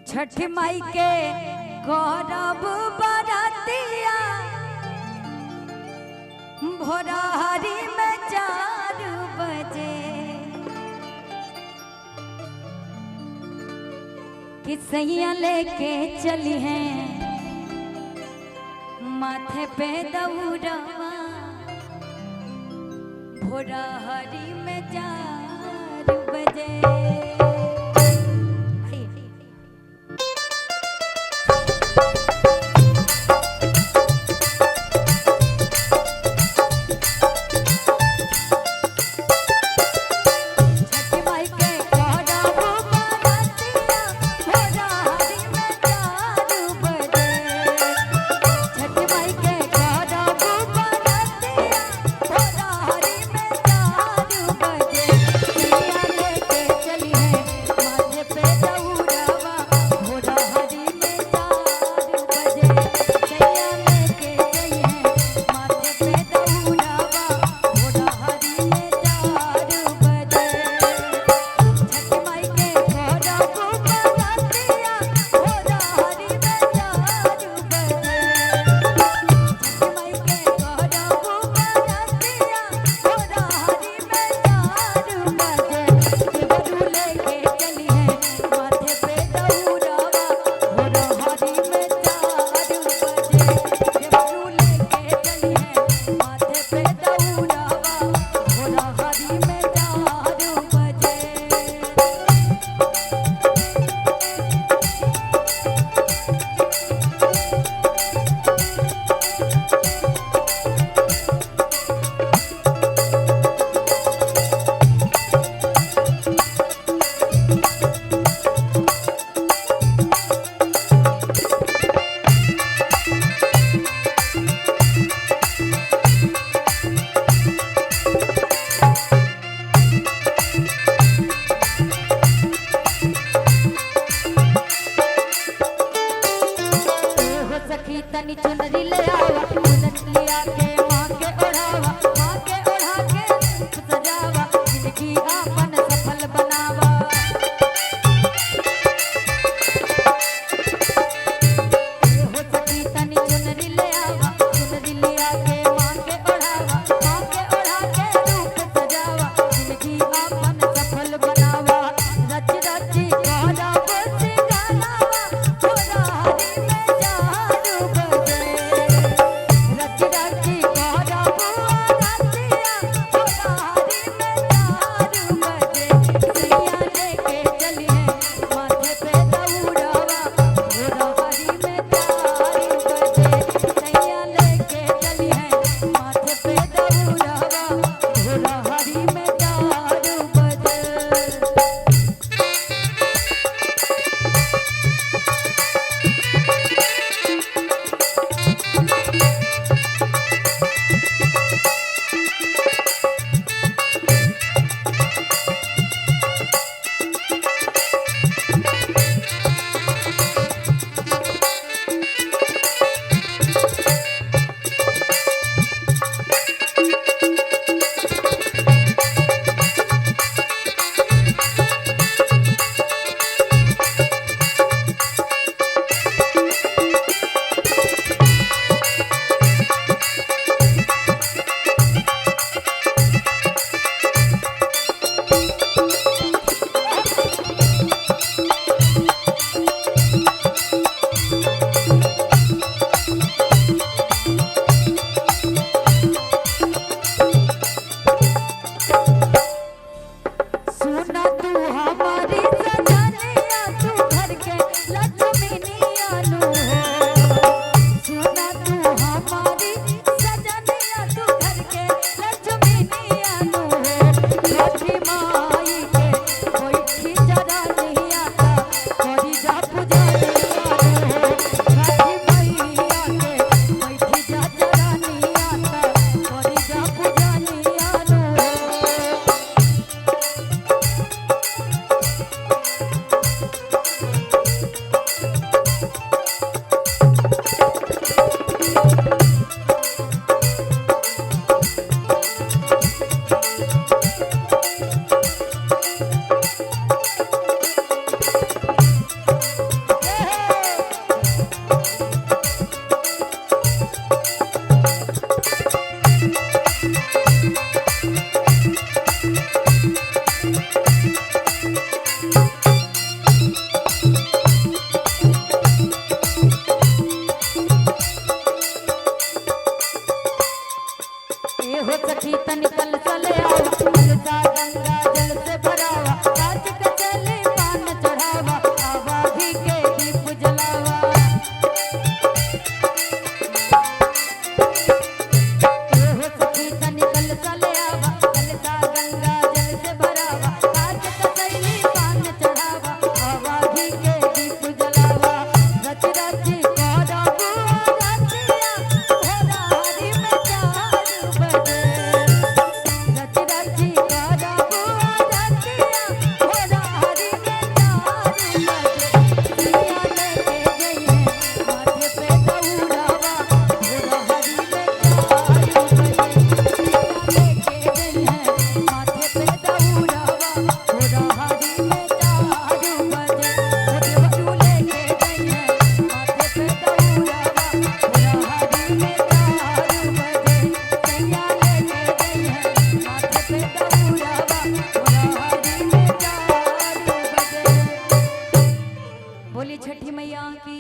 छठ माई के गौरव बरातिया भोरहरी में 4 बजे किसैया लेके चली हैं माथे पे दौड़वा भोरहरी में 4 बजे। तनी चुनरी ले आवा चुनरी लिया के माँ के ओढ़ावा माँ के ओढ़ा के सजावा जिंदगी आपन सफल बनावा। हो सखी तनी चुनरी ले आवा चुनरी लिया के माँ के ओढ़ावा माँ के ओढ़ा के रूप सजावा जिंदगी आपन सफल बनावा। रच रची कोहरा बोसी गानावा थोड़ा हरी में 4 बजे रच रची कोहरा बुआ नाचिया थोड़ा हरी में 4 बजे। मैया की